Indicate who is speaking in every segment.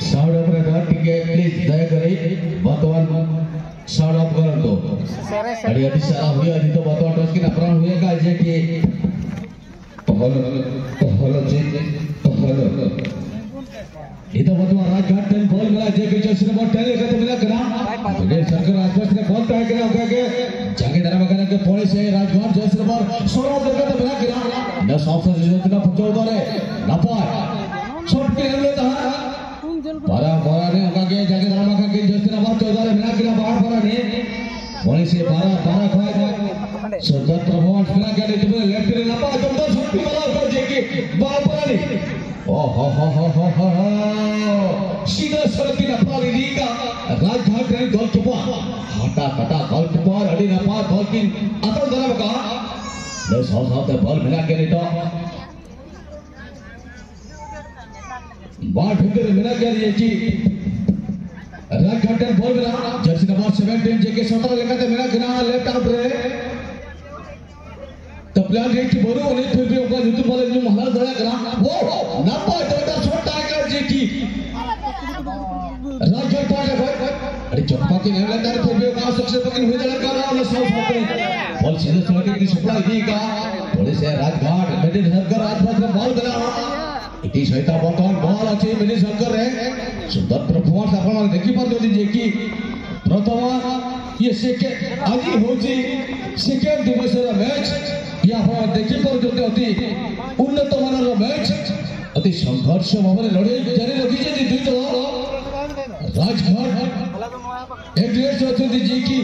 Speaker 1: Sound operator टिके please दया करी वर्तमान साउंड ऑफ कर दो अड़ी अड़ी सारा हुआ अड़ी तो वर्तमान टॉस की नफरत हुए का जे कि पहलो जे इधर वर्तमान राजघाट टेन बॉल मिला जे कि चौसरे बॉल टेन लेकर तो मिला करा ये सरकार आसपास ने बॉल ट्राई करा होगा के जंगे दरा मगन के पौड़े से राजघाट चौसरे बॉल 16 लेकर तो मिला करा न सॉफ्ट से जो का पचो दो रे नपा शॉट के ले था बारा ने होगा के जंगे दरा मगन के चौसरे बॉल 14 रे मिला करा बाहर बारा ने पौड़े से बारा खाएगा सरदार प्रभाव मिला के तुम्हें लेफ्ट रे नपा जंदर शॉट की वाला ऊपर जे कि बाहर बारा ने सीधा सड़क नपा लीगा राजघाट रे गोलकीपर हटा कटा गोलकीपर अड़ी नपा गोलकीन अतल दरा का ले साथ बॉल मिला के तो बाहर भीतर मिला के ये जी राजघाट बॉल मिला जर्सी नंबर 17 जे के 17 लेकर मिला के ना लेफ्ट आउट रे तो प्लेयर रे की बोलो नहीं फिर भी होगा जितु बॉल जो महला दड़ा करा वो नपा जोटा शॉट टाइगर जे की राजघाट पाके अरे चप्पा की नहीं लगता फिर भी होगा सबसे पकड़ हुई दड़ा कर रहा है साउथ में बॉल सीधे सड़क की सप्लाई दी का थोड़े से राजघाट मिडिल सर्कल राजघाट में बॉल मिला इटी सहित बॉल अच्छे मिडिल सर्कल रे सुंदर परफॉर्मेंस आपण देखि पर जदी जे की प्रथम ये सेकेंड आज होची सेकेंड दिवस रा मैच या आपण देखि पर जदी अति उन्नत मानर मैच अति संघर्ष भावने लड़ाई जारी रखी जे दुई दल राजघाट एग्रेस अछंती जे की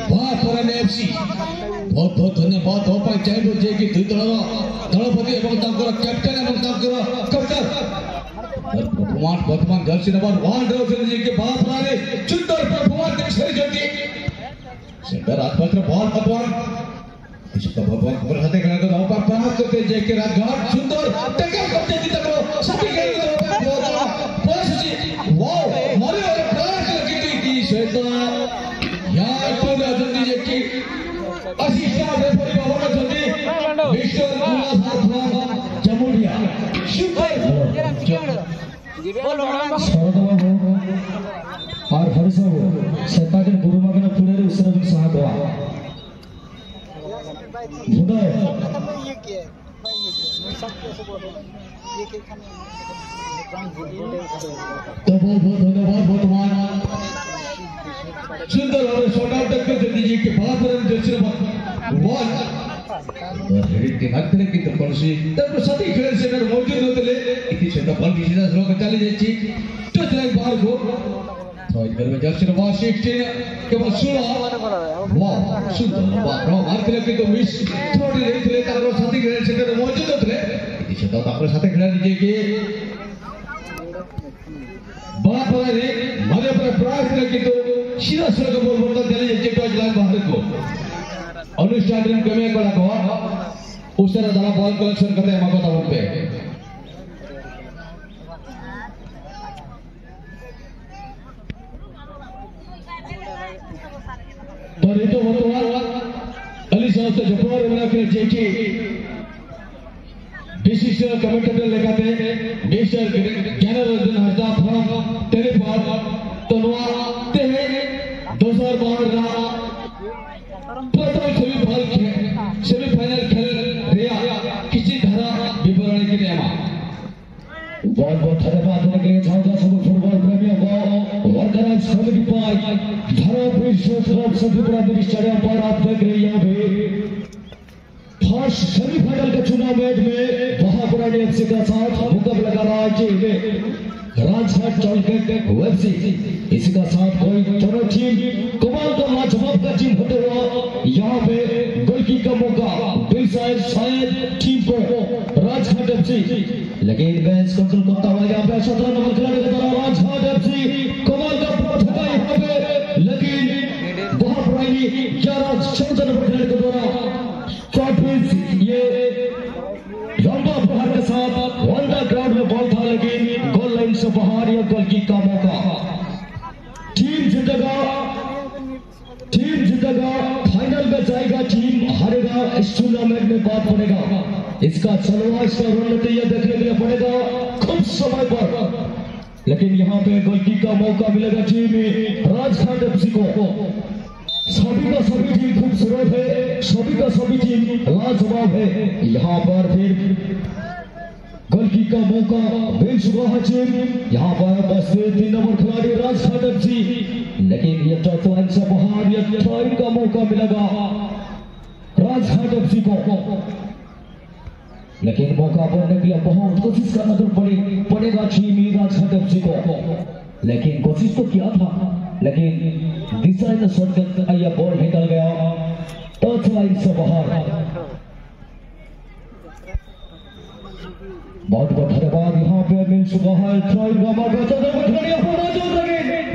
Speaker 1: बापरन एफसी बहुत बहुत धन्यवाद हो पाई चाहिए जे की दुई दल दलपति एवं तांकर कैप्टन एवं तांकर कप्तान वर्तमान जर्सी नंबर 1 रे जे के बापराने सुंदर परफॉर्मेंस दिखाई जति सेंटर आसपास रे बॉल वर्तमान इसका भगवान खबर हाथे खेला तो नौका पास करते जे के राजघाट सुंदर टैकल करते जी तक सभी खेल तो पास जी वाओ मारे और प्रयास की श्वेता यहाँ तो जल्दी जे की अशिष्टा रेफरी बाबा जल्दी मिस्टर गुलाब जमुडिया सुपर और हरसो सत्ताजन गुरुमगन पुनेर उसरन साहबवा बुदा ये क्या है भाई ये सबके से बोल ये के खाने तो बहुत बहुत धन्यवाद वर्तमान सुंदर और शॉट आउट तक के दीजिए के बापरन जर्सी बॉल रेडी के हत्रे की तो कौनसी तब सती खेल से मौजूद होते इति से तो बॉल की सीधा स्लो कर चली जाती टच लाइन बाहर को तो इधर में जर्सी नंबर 16 केवल 16 वाह सुंदर बार मार के लेके तो मिस थोड़ी रही थे तार सती खेल से मौजूद होते इति से तो तार साथे खेला दीजिए के बापरे मरे पर प्रयास लेके तो सीधा स्लो का बॉल बोलता चली जाती टच लाइन बाहर को अनुष्ठान कमी कला को उसरा दला बॉल कलेक्शन करते हैं मगो तवन पे तो रितो वर्तमान अली साहब से जफर बना के जेकी डिसीजन कमेंटेटर लगाते mister Gyanranjan Harda from telephone तनवा ते 2012 रा प्रथम सेमीफाइनल खेल रिया किसी धारा विवरण की नेमा बहुत बहुत धन्यवाद होने के लिए चाहता सब फुटबॉल प्रेमियों को वर्धमान समिति पाई धारा विश्व सदुपुरा स्टेडियम पर आप देख रहे हैं अभी फर्स्ट सेमीफाइनल के चुनाव मैच में महापुरानी एफसी का साथ मुकाबला कर रहा है राजघाट चौलगेट वेफसी इसी का साथ कोई दोनों टीम कमाल का लाजवाब का टीम होते हुआ यहाँ पे गोलकी का मौका शायद टीम को राजघाट एफसी लेकिन मैच कंट्रोल करता हुआ यहाँ पे 17 नंबर खिलाड़ी के द्वारा राजघाट एफसी कमाल का प्रथम यहाँ पे लेकिन महापुरानी 14 नंबर खिलाड़ी के द्वारा ये लंबा प्रहार के साथ वंडा ग्राउंड में बॉल था लेकिन गोल लाइन से बाहर या गोल की का मौका टीम जीतेगा फाइनल में जाएगा टीम हारेगा इस टूर्नामेंट में बात पड़ेगा इसका चलवा इसका रणनीति देखने के लिए पड़ेगा लेकिन यहाँ पे गोलकी का मौका मिलेगा टीम राजघाट एफसी को। सभी का सभी टीम खूबसूरत है, सभी का सभी टीम लाजवाब है। यहाँ पर फिर गोलकी का मौका मिल चुका है टीम। यहाँ पर बस 3 नंबर खिलाड़ी राजघाट एफसी, लेकिन ये टच लाइन से बाहर ये ट्राई का मौका मिलेगा राजघाट एफसी को। लेकिन मौका बनने के लिए बहुत कोशिश करना तो पड़ेगा टीम राजघाट एफसी को। लेकिन कोशिश तो किया था, लेकिन दिशा ने शॉट या बॉल निकल गया टच लाइन से बाहर। बहुत बहुत धन्यवाद। यहाँ पे मिल चुका है ट्राई का मौका।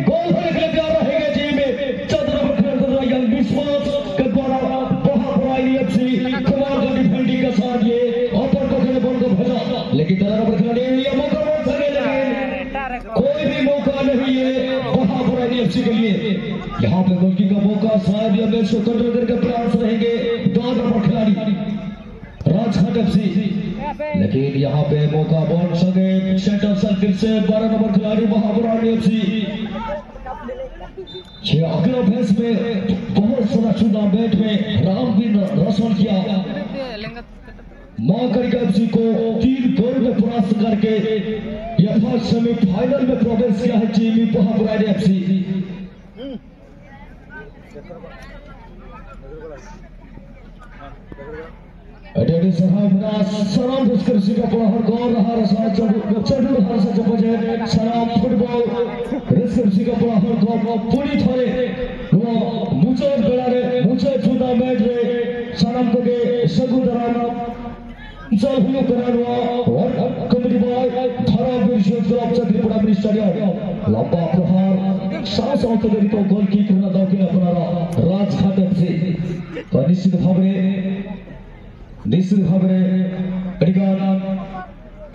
Speaker 1: गोल होने के लिए तैयार रहेगा टीम में चंद्रपुर यंग विश्वास के द्वारा बहापुराई एफसी कमाल का डिफेंडिंग के साथ ये ऊपर को खेले बॉल को भेजा, लेकिन तरह खिलाड़ी ये मौका मिल सके, लेकिन कोई भी मौका नहीं है बहापुराई एफसी के लिए। यहाँ पे गोलकी का मौका शायद ये मैच को कंट्रोल करके प्रयास रहेंगे 2 नंबर खिलाड़ी राजघाट एफसी, लेकिन यहाँ पे मौका बॉल सके सेंटर सर्किल से 12 नंबर खिलाड़ी बहापुराई एफसी। अगला मैच में बहुत सारा चुना बैट में राम भी रोशन किया। माकरिका एफसी को 3 गोल में परास्त करके यह फर्स्ट सेमीफाइनल में प्रवेश किया है टीम बहापुराई एफसी। सलाम पुष्कर का प्रहर गौर रहा सलाम फुटबॉल का प्रहर गौर पूरी थोड़े मुझे बेड़ारे मुझे चुना मैच रे सलाम को के सगु दराना चल हुए करानवा और कबड्डी बॉय धारा विश्व क्लब चक्रीपुरा स्टेडियम लंबा प्रहार साफ साफ करी तो गोल की करना दाव के अपना राजघाट एफसी। तो निश्चित भाव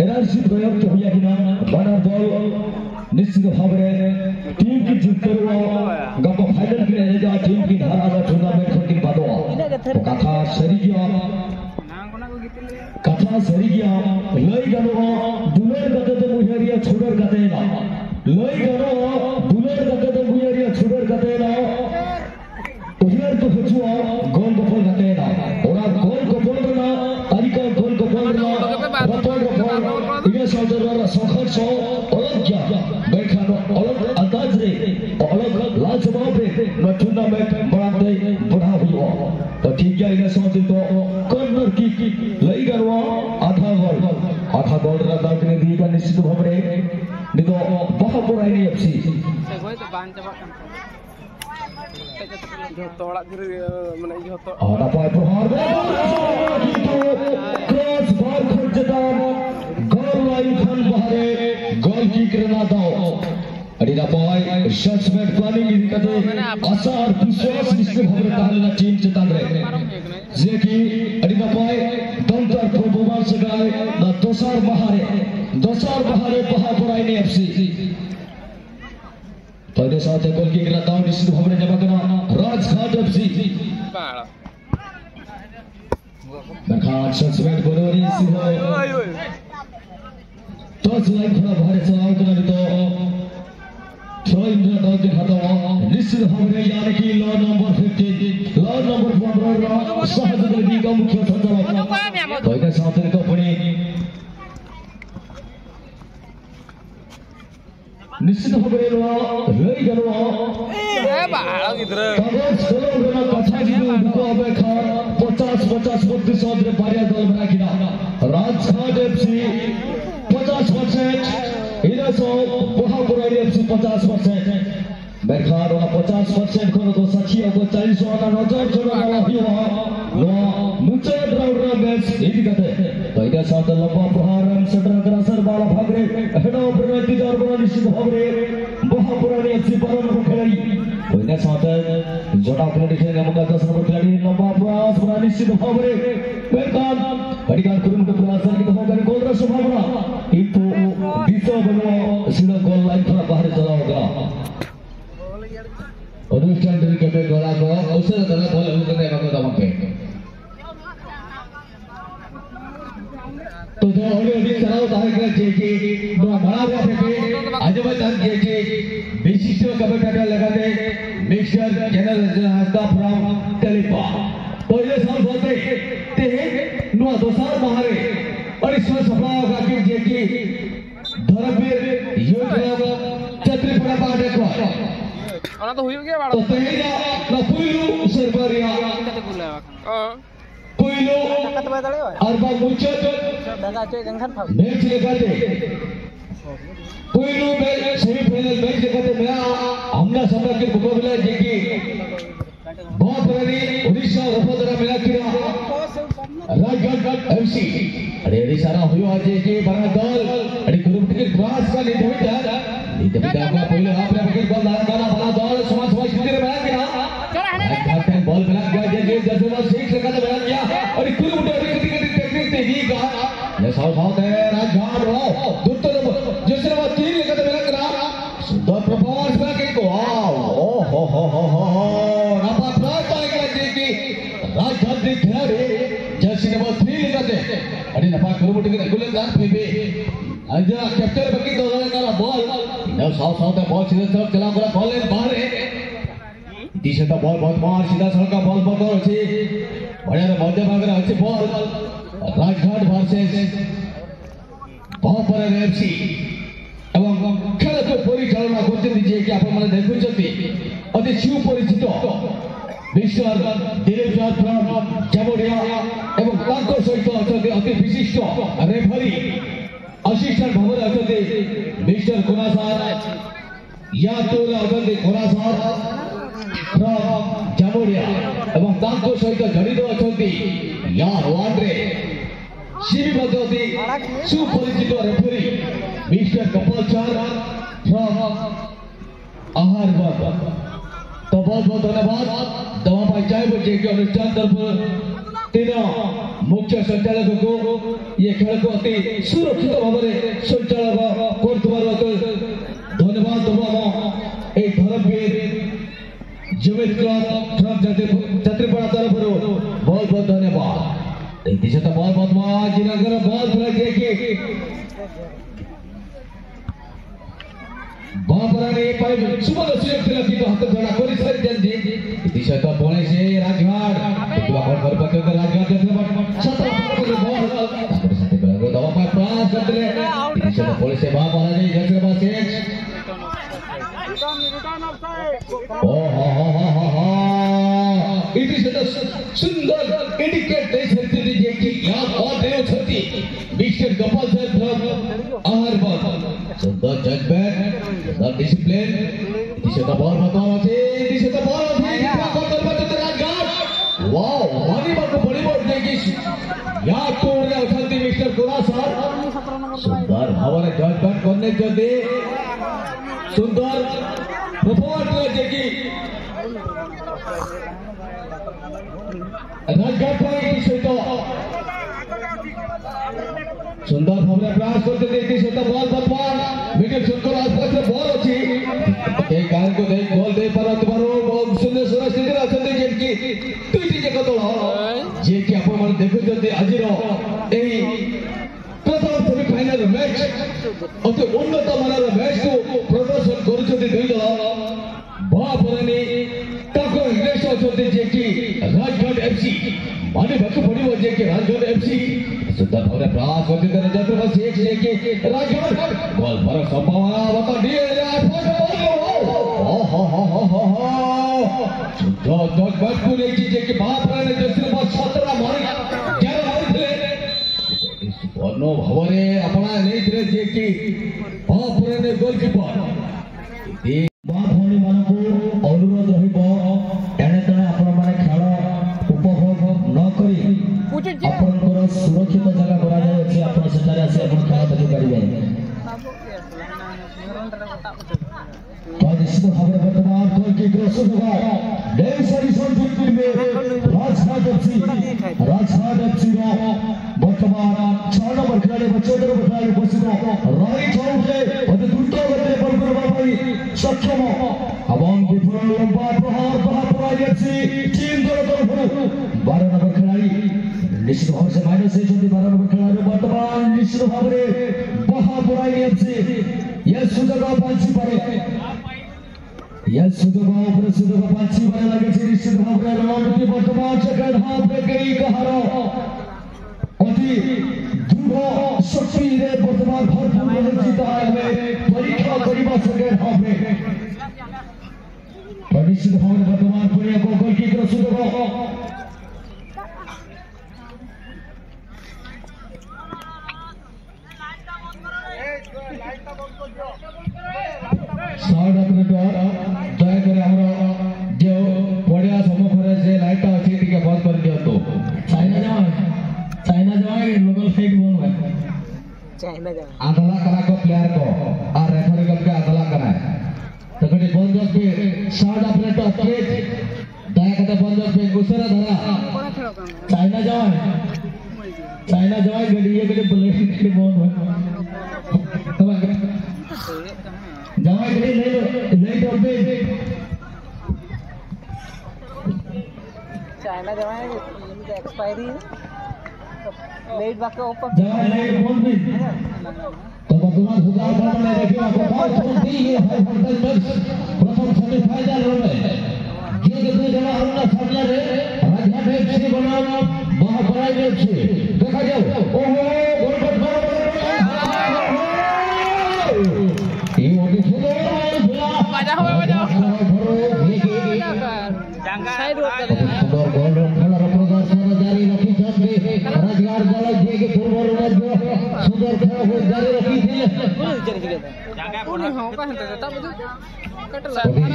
Speaker 1: एनर्जी प्रयोग हुआ कि बना बॉल निश्चित भाव टीम की जीत गप फाइनल के लिए टीम की धारा टूर्नामेंट खंडी बादो कथा सरी गया लई गनो दुलेर गते तो मुहरिया छोड़र गते ना लई गनो दुलेर गते तो मुहरिया छोड़र गते ना उधर तो हुआ गोल गोल गते ना और गोल को बोल ना तारिका गोल को बोल ना रतन रतन इगे सौदर सखर सौ अलग क्या बैठानो अलग अंदाज रे अलग लाजवाब रे न टूर्नामेंट बढ़ाते बढ़ा हुआ। तो ठीक है इन्हें समझ तो कॉर्नर की लई गरवा आधा गोल रदा के दी का निश्चित भाव रे नितो बहापुराई एफसी गोय तो बांध चबा जोतो ओड़ा गिर माने जोतो आधा पाय प्रहार क्रॉस बार खर्चदार गोल लाइन खन बहारे गोल की करना दाओ अडिदा पाय शॉट्समेट प्लानिंग इदी कते आसार विश्वास निश्चित भाव रे तालना टीम चेतान रे जे की अडिदा पाय दमदार परफॉर्मेंस गाए ना दोसार बहारे बहापुराई एफसी। तो इधर साथ गोल की करना दाव निश्चित भाव रे जमा करना राजघाट एफसी बरखात शॉट्समेट बोलोरी सिहो तो लाइन खड़ा बाहर चलाओ करना तो थ्रो इन दाव के खाता निश्चित भाव रे यानी कि लॉ नंबर 15 लॉ नंबर 15 सहज गलती का मुख्य संचालक तो इधर साथ कंपनी निश्चित भाव रे लई गलवा ए बाळा गिद्र तबस चलो कथा जी को अबे खा 50 प्रतिशत रे बारिया दल बना किना राजघाट एफसी 50% इधर सो बहापुराई एफसी 50% बेकार वाला 50% को तो सचिया को 40 वाला नजर छोड़ा वाला भी हुआ मुझे ड्राउडर मैच इदी कहते तो इधर साथ लंबा प्रहार रन सटर क्रसर वाला भाग रे हेड ऑफ पेनल्टी और बड़ा निश्चित भाव रे बहापुराई एफसी 12 नंबर खिलाड़ी तो इधर साथ जोड़ा खिलाड़ी से नंबर 10 नंबर खिलाड़ी लंबा प्रयास बड़ा निश्चित भाव रे बेकार अधिकार कुरुम के प्रयास की तो होगा गोल रा संभावना इतो दिशा बनो सीधा गोल लाइन पर बाहर चला होगा अनुष्ठान dari kami gola gola usah dalam bola lu kena kamu tak mampu. तो जो होने वाली चलाओ तारीख है जे के दो बड़ा हुआ थे आज कमेंटेटर लगाते मिस्टर जनरल हस्ता फ्रॉम टेलीपा तो ये सब होते ते नुआ दोसार महारे और इसमें सफला होगा कि जे की धर्मवीर योजना छत्रीपुरा पाटे को
Speaker 2: ana to huyu ge
Speaker 1: तो तेरा ना पुइलू सरबरिया पुइलू अरबा मुचत मैच लगाते पुइलू में सेमीफाइनल मैच लगाते मेरा हमना समरा के मुकाबला जेकी बहुत बड़ी ओडिशा रफोदरा मिला किरा राजगढ़ एफसी अरे अरे सारा हुयो आज जे बड़ा दल अरे ग्रुप के क्रॉस का नहीं था का पहले आपने विकेट बॉल डाला बड़ा दल समाज समाज खेल रहा है क्या कैप्टन बॉल मिला गया जे जैसे बॉल 6 लगा तो मिला गया और कुल उठे कटी कटी टेक्निक तेजी का ये साउथ है राजघाट रो दूसरे जैसे वो 3 लगा तो मिला करा सुंदर परफॉर्मेंस में के वाओ ओ हो नापा प्राप्त आएगा जे की राजघाट के खिलाड़ी जैसे वो 3 लगा थे अरे नपा कुल उठे के गोलंदाज पे अंजा कैप्टन बकी दो का ball now south the ball सीधा तरफ चला पूरा बॉल है बाहर है दिशा का बॉल बहुत मार सीधा सड़क का बॉल बहुत अच्छी बढ़िया रे मध्य भाग रहा अच्छी बॉल राजघाट वर्सेस बहुत बड़ा एफसी एवं खेल को परिचालना करते दीजिए कि आप माने देखुचती अति सुपरिचित मिस्टर दिलीप राज फ्रॉम जामोडिया एवं तांको सहित अछते अति विशिष्ट रेफरी असिस्टेंट भाବରେ ଅଛନ୍ତି ମିଷ୍ଟର କୁନା ସାର୍ या तो ଅଛନ୍ତି କୁନା ସାର୍ फ्रॉम जामोडिया ଏବଂ ତାଙ୍କ ସହିତ ଜଡ଼ିତ ଅଛନ୍ତି या ୱାନ୍ ରେ ସିବି ମଧ୍ୟ ଅତି ସୁପରିଚିତ ରେଫରୀ ମିଷ୍ଟର କପଲ ଚାର फ्रॉम आहारबाद तो बहुत बहुत धन्यवाद दवा पाई चाहे बच्चे के अनुष्ठान तरफ तीनों मुख्य संचालक को ये खेल को अति सुरक्षित भाव में संचालन धन्यवाद दबा एक धर्मवीर जमीन क्लब फ्रॉम छत्रीपुरा तरफ बहुत बहुत धन्यवाद दिशा तो बहुत बहुत जिनगर बहुत बापराने पाई सुबह सुरक्षित रखी तो हाथ जोड़ा कोई सर जल्दी दिशा तो बोले से राजघाट तो आप घर पर के राजघाट जैसे बट सत्र को बहुत साथे को दवा पर प्रयास करते हैं दिशा तो बोले से बाप आ जाए जैसे बस एक ओ हा इट इज द सुंदर इंडिकेट दे सकती थी जे कि यहां बहुत देर छती मिस्टर गोपाल सर फ्रॉम आहारबाद सुंदर जजमेंट the discipline दिशा का बॉल बताओ আছে दिशा का बॉल আছে कॉर्नर में तो राजघाट वाओ वाली बात को बड़ी बात देखी यार तोड़ रहे उठती मिस्टर कुना सर सुंदर हमारे जजमेंट करने जो दे सुंदर परफॉर्मेंस देखी राजघाट पर दिशा तो सुंदर भावना प्रयास करते देखते से तो बॉल बतवान मिडिल शॉट आसपास से बॉल अच्छी एक गाल को दे गोल दे पर तुम्हारो बहुत सुंदर स्थिति अछते जेकी दुईटी जगह तो जे कि आप मन देखु जते आज रो एही प्रथम सेमीफाइनल मैच अति उन्नत मानर मैच को प्रदर्शन करूछते दुई दल बापरानी ताको इंग्लिश अछते जे कि राजघाट एफसी माने भक्क पड़िबो जे कि राजघाट एफसी सुंदर भावना प्रयास करते थे जब बस एक से कि राजघाट बॉल पर संभावना बता दिए सुंदर दस बैट को नहीं चीजें कि बाप ने जैसे बस 17 मारी 11 मारी थे इस बनो भावरे अपना नहीं थे जे कि बाप ने गोलकीपर ए बाप होनी मानो को अनुरोध रहिबो एने तने आपण माने खेल उपभोग न करी आपनकर सुरक्षित जगह करा जाय अछि आपण सेठारे आसी आपण खेल देखि परिबे तो निश्चित भाव में वर्तमान गोल की क्रॉस होगा डेल सॉल्यूशन टीम में राजघाट एफसी रो वर्तमान 6 नंबर खिलाड़ी बच्चों को खिलाड़ी उपस्थित राइट साइड से अति द्रुत गति पर करबा पई सक्षम एवं विपुल लंबा प्रहार बहापुरा एफसी टीम तरफ 12 नंबर खिलाड़ी निश्चित भाव से माइनस से 12 नंबर खिलाड़ी वर्तमान निश्चित भाव में बहापुरा एफसी ये सुजगा पांची पड़े यस सुदो को पांची बने लगे सीरीज सुदो भावरे रणनीति वर्तमान सेकंड हाफ में कई कहारो अति दृढ़ शक्ति रे वर्तमान भरपूर जीता है हमें परीक्षा करीबा सेकंड हाफ में निश्चित भावरे वर्तमान पुणे को गोल की तरफ सुदो साउंड ऑपरेटर दया करे हमरो जो पड़िया सम्मुखरे जे लाइट अछि टिके बंद कर दियो तो चाइना जाए लोकल फाइट बोल भाई चाइना जाए आदला करा को प्लेयर को और रेफरी को के आदला करा तो कटी बंद पे साउंड ऑपरेटर तेज दया करे बंद पे गुसरा धरा चाइना जाए गड़ी ये गड़ी बुलेट के बोल भाई जवाई ले लो पे
Speaker 3: चाइना जवाई एक्सपायरी लेट बाकी ओपन
Speaker 1: जवाई ले बोल भी तो वर्तमान सुधार करने में देखिए आपको बहुत खुशी है हाई वोल्टेज मैच प्रथम सेमीफाइनल में ये कितने जगह हमने सामने रे राजघाट एफसी बनाओ महापराई एफसी देखा जाओ ओहो गोलपट
Speaker 3: साइड रोक कर
Speaker 1: सुंदर गोल खेला प्रदर्शन जारी रखी छथि राजगार दल जे के पूर्व राज्य सुंदर खेल जारी रखी थी
Speaker 3: पुणे हो का हंते तब कटला
Speaker 1: खेल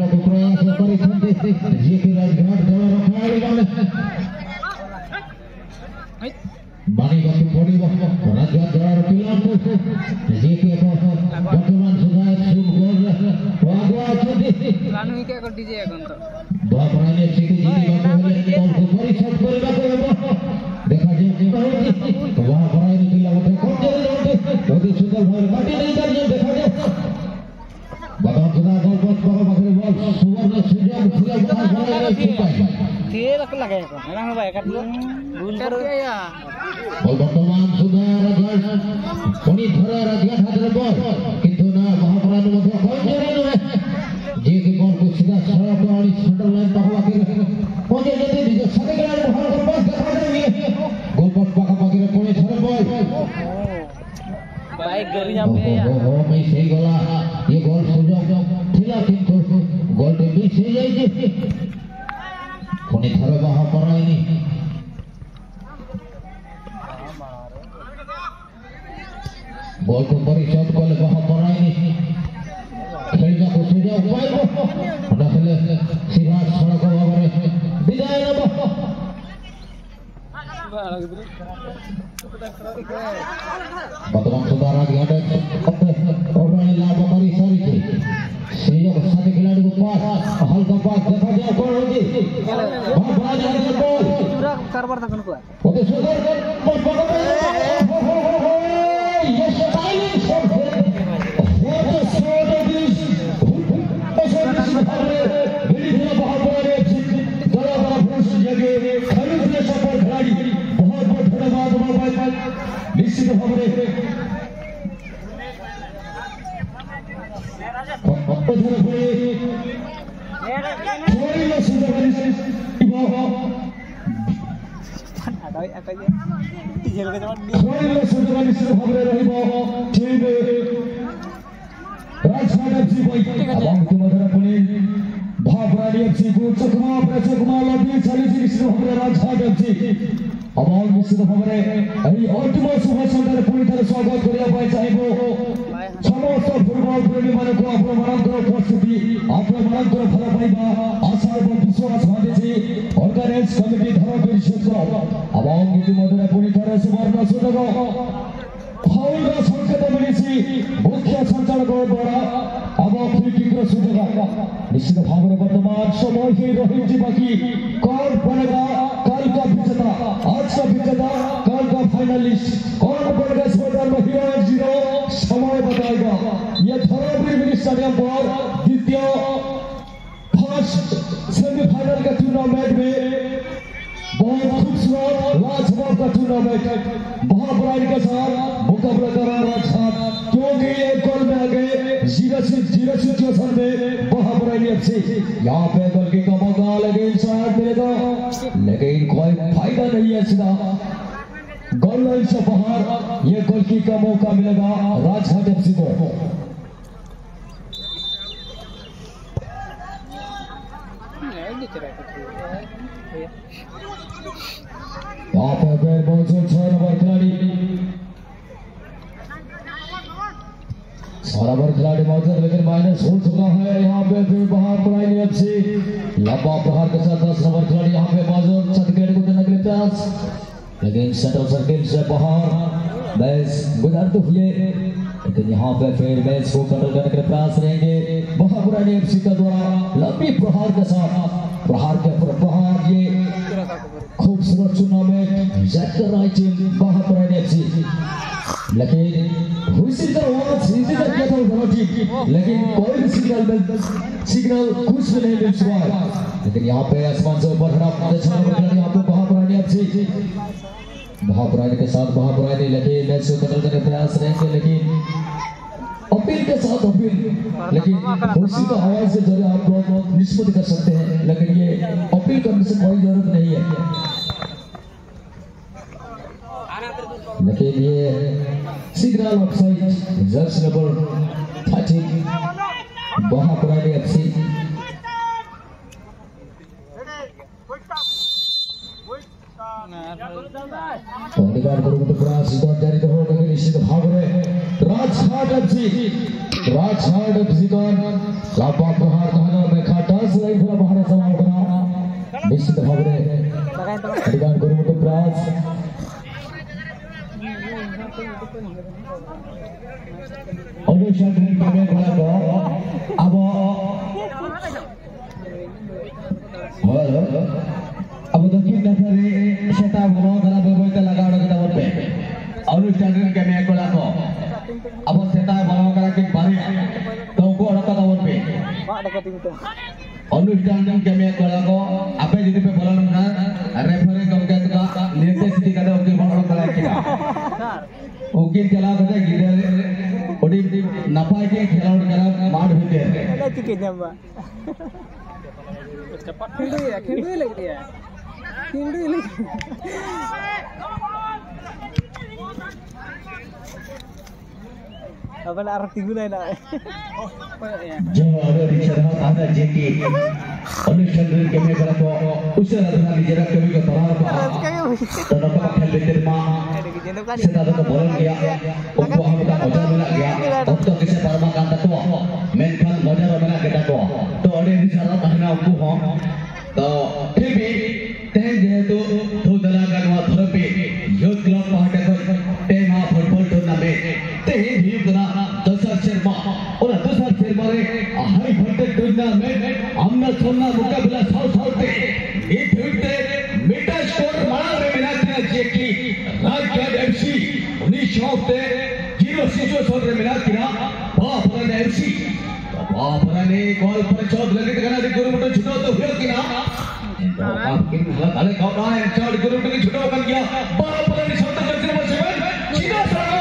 Speaker 1: को प्रयास करी छथि जे के राजगार दल रखाई गले बानी गति पड़ी राजगार दल पिला जे के वर्तमान सुधार शुभ गोल आगवा छथि
Speaker 3: लानु के कर दीजिए এখন তো
Speaker 1: बापराने सिटी जीती बापराने और ऊपरी शॉट करेगा तो देखा जाए तो वहां बराबर की लागत कौन चले लौटे बहुत ही सुंदर भाई काटी नहीं कर जो देखा जाए बाबा खुदा गोल बहुत बड़ा बकरे बॉल सुवर्ण सुजन खुला बड़ा बड़ा छुपाई
Speaker 3: ये रख लगे है ना भाई कर भूल कर गया
Speaker 1: और वर्तमान सुधार कोनी धरा राजघाट हाथ बॉल किंतु ना महापरान मध्य कौन चले रे जे के बॉल को सीधा सड़क पर आनी सेंटर लाइन पर हुआ के पहुंचे जल्दी बीच सके के लाइन बॉल को पास कर देंगे गोल पोस्ट पाका पाके रे कोनी थरे बॉल
Speaker 3: भाई गरी जाम पे यार
Speaker 1: ओ मैं सही गला ये गोल सुजो थिला किंतु गोल पे मिस हो जाई जे कोनी थरे वहां पर आनी बॉल को बड़ी शॉट को वहां पर आनी खेलना को सुझाव उपाय को नखले सीधा सड़क भाବରେ विदाय नब वर्तमान सुधार घाटे ओपन लाभ करी सारी थी सीधा साथी खिलाड़ी को पास हल्का पास देखा जाए कौन होगी बहुत बड़ा जाने बॉल
Speaker 3: पूरा करबर तक को
Speaker 1: ओके सुधार बॉल पकड़ ये स्टाइलिंग शॉट है वो तो निश्चित भावरे राजघाट एफसी भावरानी एफसी को चकमा प्रचकमा लबी चली निश्चित भावरे राजघाट एफसी अब निश्चित भावरे एही अंतिम शुभ संध्यारे पुणी थे स्वागत करने चाहिए समस्त फुटबल प्रेमी मानक आपणकर उपस्थिति आपणकर फल पाइबा आशा और विश्वास बांधि ऑर्गेनाइज कमिटी धर कर अब इतिमध्ये पुणी थे सुवर्ण सुजोग फाउल संकेत मिली मुख्य संचालक द्वारा अब फ्री किक सुजोग निश्चित भाव में वर्तमान समय ही रही बाकी कौन बनेगा कल का विजेता आज का विजेता कल का फाइनलिस्ट कौन बनेगा इस मैदान में हीरो 0 समय बताएगा ये धरोबीर स्टेडियम पर द्वितीय फर्स्ट सेमीफाइनल के टूर्नामेंट में बहुत खूबसूरत लाजवाब का टूर्नामेंट बहुत बड़ा के साथ मुकाबला करा रहा था क्योंकि एक गोल में आगे 0 जीरो सिचुएशन में वहां पर एफसी यहाँ पे गोल का मौका लेकिन शॉट मिलेगा लेकिन कोई फायदा नहीं है सीधा गोल लाइन से बाहर ये गोल का मौका मिलेगा राजघाट एफसी को यहाँ पे फिर मौजूद 6 नंबर खिलाड़ी मौजूद लेकिन माइनस हो चुका है यहाँ पे फिर बाहर पढ़ाई एफसी लंबा प्रहार के साथ 10 नंबर खिलाड़ी यहाँ पे मौजूद सर्टिफिकेट को देने के लिए प्रयास लेकिन सेंट्रल सर्किल से बाहर मैच गुजरते हुए लेकिन यहाँ पे फिर मैच को कंट्रोल करने के लिए प्रयास रहेंगे बाहर पढ़ाई एफसी का द्वारा लंबी प्रहार के साथ प्रहार के प्रहार ये खूबसूरत टूर्नामेंट जैक्टर राइटिंग बाहर पढ़ाई एफसी लेकिन हुई तरह सीधी तक क्या था दोनों टीम लेकिन कोई भी सिग्नल कुछ भी नहीं मिल चुका है लेकिन यहाँ पे आसमान से ऊपर खड़ा यहाँ पे महापुरानी एफसी महापुरानी के साथ महापुरानी लेकिन मैच को कंट्रोल करने प्रयास रहेंगे लेकिन अपील के साथ अपील लेकिन उसी का आवाज से जरिए आप लोग निष्पत्ति कर सकते हैं लेकिन ये अपील करने से कोई जरूरत नहीं है लेकिन ये सिग्नल ऑफसाइड जर्सी नंबर 13 महापुरानी एफसी अधिकार करो तो प्रयास जारी तो होगा कि निश्चित भाग रहे राजघाट एफसी को लापा प्रहार कहना में खाटास लाइन पूरा बाहर समाप्त करना निश्चित भाग रहे अधिकार करो तो प्रयास अनुशासन में बड़ा अब दक्षिण नफरे शता बनो कला बबैते लगावड़ के तवर पे अनुशासन के में कोला को अब शता बनो कला के बारे तो को अड़का तवर पे अनुशासन के में कोला को आपे जिते पे बोलन ना रेफरी कम के का निर्देश दी का ओके बनो कला के ओके चला कते गिरे ओडी नपाय के खिलाड़ कला मार होते है ठीक है बा खेल लग गया अपन आरती गुनाय ना जो अगर इशारा आधा जेकी अनुशासन के में करा तो उसे राधा जरा कभी का तरार तो नका खेल लेते मां से दादा को बोल गया उनको हम का मजा मिला गया अब तो किसे परमा कांता तो मेनखान मजा रो मिला के तो अरे इशारा कहना उनको हो तो फिर भी तेज है तो दला गनवा थरपी यूथ क्लब पार्टी को टेमा फुटबॉल टूर्नामेंट ते भी बना दसर शर्मा और दसर शर्मा रे हाई वोल्टेज टूर्नामेंट हमने सोना मुकाबला साउथ ते ये फिरते मिटा स्कोर मार रे मिलाते जेकी राजघाट एफसी 19 ते 0 सिचुएशन रे मिलाती ना बापरे एफसी बापरे गोल पर चौथ लगे कना दे गुरुमुट छुटो तो हुआ कि ना आपके अरे कौन है चौथ गुरुमुट की छुटो कर गया बापरे शब्द करते हैं सेवन सीधा सारा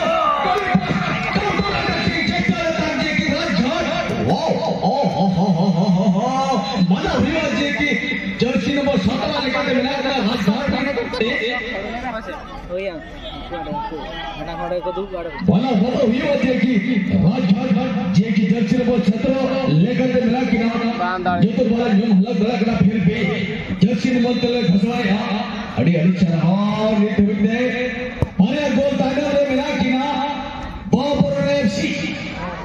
Speaker 1: मना हुआ जी की जर्सी नंबर 17 लेकर के मिला कर हाथ होया घटा खड़े को दूर गाड़ मना हुआ जी की राजघाट जी की जर्सी नंबर 17 लेकर के मिला किनारा ये तो बड़ा यूं हलक बड़ा करा फिर भी जर्सी नंबर तले घसवाया अड़ी अड़ी चढ़ा ये ठुकने अरे गोल तागा रे मिला किनारा बाबर एफसी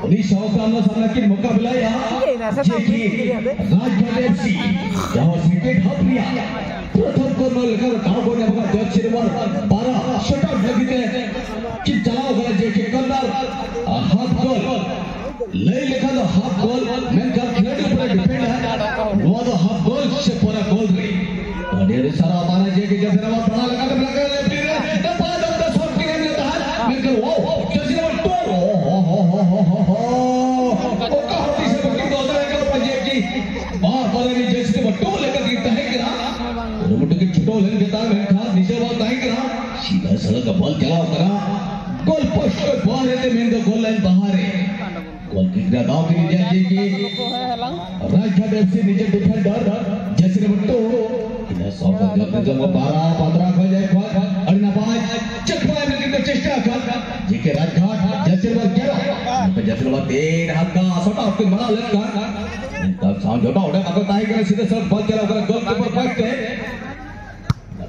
Speaker 1: 19 सामना की मुकाबला यहाँ राजघाट एफसी जहाँ क्रिकेट हब लिया प्रथम को लेकर गांव को ने जर्सी नंबर 12 शटआउट लगी थे कि चलाओ गला जे के कंदर हाफ गोल ले लिखा तो हाफ गोल मैं का खिलाड़ी पर डिपेंड है वो तो हाफ गोल से पूरा गोल रे और ये सारा हमारा जे के जैसे नंबर बड़ा लगा ले फिर तो बाद में 10 शॉट के लिए था मैं कर वो जर्सी नंबर 2 ओ कहानी से बकरी दो तरह के ऊपर जे की बाहर वाले ने जर्सी नंबर 2 लेकर गिरता है कि ना रुमट के छुटो लेन देता है मेरे खास नीचे बॉल कहीं कि ना सीधा सड़क का बॉल चलाओ करा गोल पोस्ट पर बाहर है मेन तो गोल लाइन बाहर है गोल की दाव के लिए जी की राजघाट एफसी नीचे डिफेंडर जैसे बट्टो इधर 100 जो 12 15 हो जाए और ना पांच चकवा में की चेष्टा कर जी के राजघाट जैसे वो क्या जैसे वो तीन हाथ का छोटा आपके बड़ा लगा तब साउंड छोटा उड़ा अब ताई करे सीधे सब बॉल चला कर गोल कीपर फटते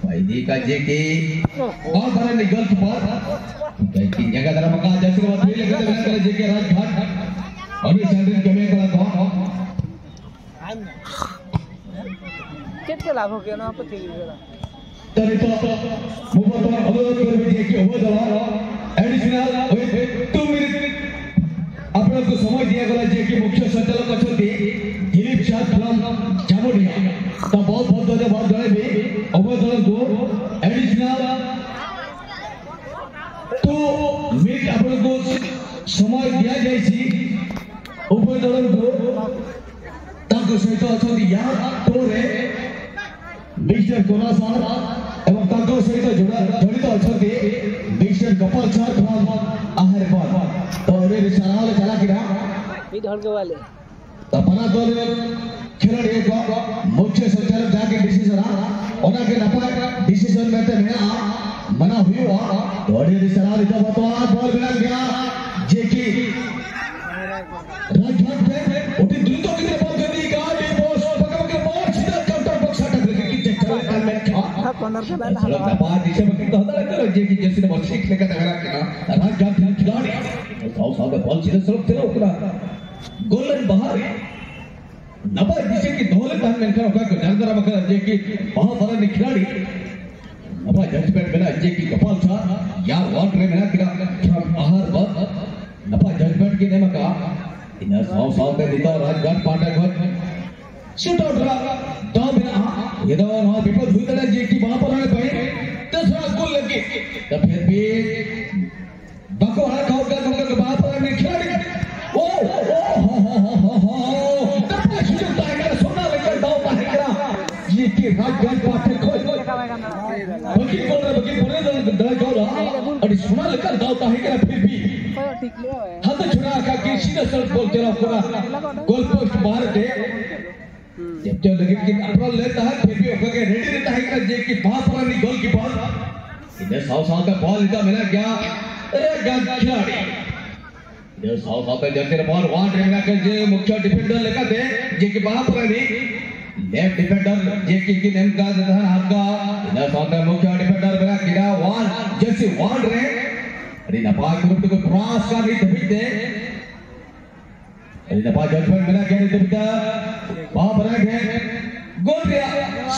Speaker 1: भाई जी का जे की बहुत बड़ा निगल कीपर की जगह तरफ का जैसे वो थ्री लेकर करे जे के राजघाट और ये सेंट्रल कमे का था
Speaker 3: कितना लाभ हो गया ना आपको ठीक है
Speaker 1: तभी तो मुबतो अवरोध कर भी दिया कि वो दवा एडिशनल 2 मिनट अपने को समझ दिया गया जे कि मुख्य संचालक अछती दिलीप शाह फ्रॉम जामुडिया तो बहुत जड़े भी अवरोध को एडिशनल 2 मिनट अपने को समय दिया जाए सी उपदल को ताको सहित अछती यार तोरे मिस्टर कोना साहब एवं ताको सहित जड़ित अछती मिस्टर गोपाल साहब फ्रॉम आहरपाल तो रे सलाह चला किरा
Speaker 3: ये धड़ के वाले
Speaker 1: अपना दल खिलाड़ी को मुख्य संचालक जाके डिसीजन ओना के नपा डिसीजन में ते मना हुआ तो रे सलाह इतना बतवा बॉल मिला गया जे की राजघाट पे उठी द्रुत कितने बॉल कर दी गाड़ी बॉस पकड़ के बॉल सीधा काउंटर बॉक्स अटक गई कि चेक कर मैच था
Speaker 3: कॉर्नर से बैल
Speaker 1: चलो बाद दिशा में कितना होता है जे की जैसे बॉल सीख लेकर लगा के ना राजघाट खिलाड़ी साउ का बॉल सीधा सड़क चला उकरा गोलन बाहर नबा दिशा की धोले तान में कर का जानदारा मकर जे की बहुत बड़ा खिलाड़ी नबा जजमेंट बिना जे की गोपाल साहब यार वॉट रे मेरा किरा फ्रॉम आहरपाल नपा जजमेंट की नेम का इन 100 पे दिता राजघाट पाटा घर शूट आउट रहा तो बिना ये दो नो विपद हुई तरह जे की वहां पर आने भाई 10 रन गोल लगी तो फिर भी बकवाड़ा खाओ का वहां पर आने खिलाड़ी ओ हो तब सुजन टाइगर सोना लेकर दाव पाएगा ये की राजघाट पाटे खोल बकी बोल दड़ा जाओ और सोना लेकर दाव पाएगा फिर भी
Speaker 3: ठीक ले
Speaker 1: हाथ छुड़ा का कि सीधा सड़क गोल चला पूरा गोल पोस्ट बाहर दे जब जो लगे कि अपना लेता है फिर भी होकर के रेडी रहता है कि जे की वहां पर नहीं गोल की बॉल इधर 100 का बॉल इधर मिला गया अरे खिलाड़ी इधर 100 पे जल्दी बॉल वहां मिला के जे मुख्य डिफेंडर लेकर दे जे की वहां पर नहीं लेफ्ट डिफेंडर जे की नेम का धन आपका इधर 100 मुख्य डिफेंडर मेरा गिरा वन जैसे वन रे अरे नपा ग्रुप को क्रॉस का नहीं दबिते अरे नपा जजमेंट मिला क्या नहीं दबिता वहां पर है गोल दिया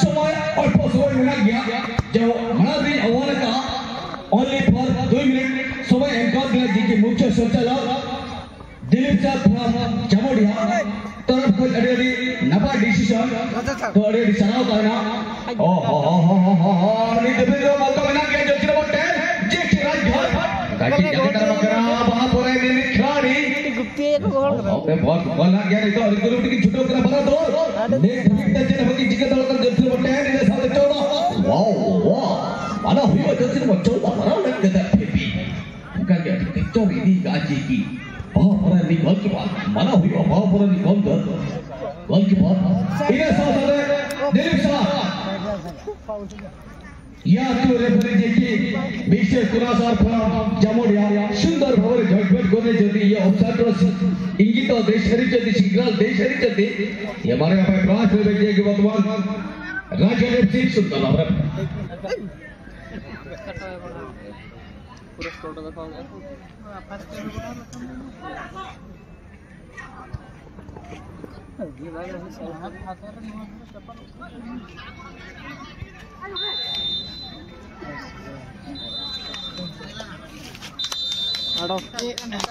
Speaker 1: समय और समय मिला गया जो हमारा भी अवार्ड का ओनली फॉर 2 मिनट समय एंकर दिया जी के मुख्य संचालक दिलीप साहब फ्रॉम जामुडिया तरफ को अरे नपा डिसीजन तो अरे सलाह करना ओ हो नहीं दबिता मौका मिला गया जो सिर्फ 10 जे के राजघाट काटी जगह तरफ करा वहां पर है मेरे खिलाड़ी
Speaker 3: गुप्ती एक गोल कर
Speaker 1: ओके बहुत बॉल आ गया नहीं तो अरिकुल की छुटो करा बना दो नेक्स्ट विकेट जन होगी जिके दल कर जल्दी बटे है इधर साथ 14 वाह माना हुई वजह से 14 बना लग गया फिर भी उनका क्या पिक्चर इदी गाजी की बहुत बड़ा निकल की बात माना हुई बहुत बड़ा निकल गोल की बात इधर साथ दिलीप साहब या तो रेफरी जे की मिस्टर कुरासार फ्रॉम जामुडिया सुंदर भाव जजमेंट कोने जल्दी ये ऑफसाइड इंगित देश हरी जल्दी सिग्नल देश हरी जल्दी ये हमारे यहाँ पे प्रयास में बैठे कि वर्तमान राजघाट एफसी सुंदर हमारा
Speaker 2: पूरा फोटो दिखाओगे
Speaker 3: आड़ो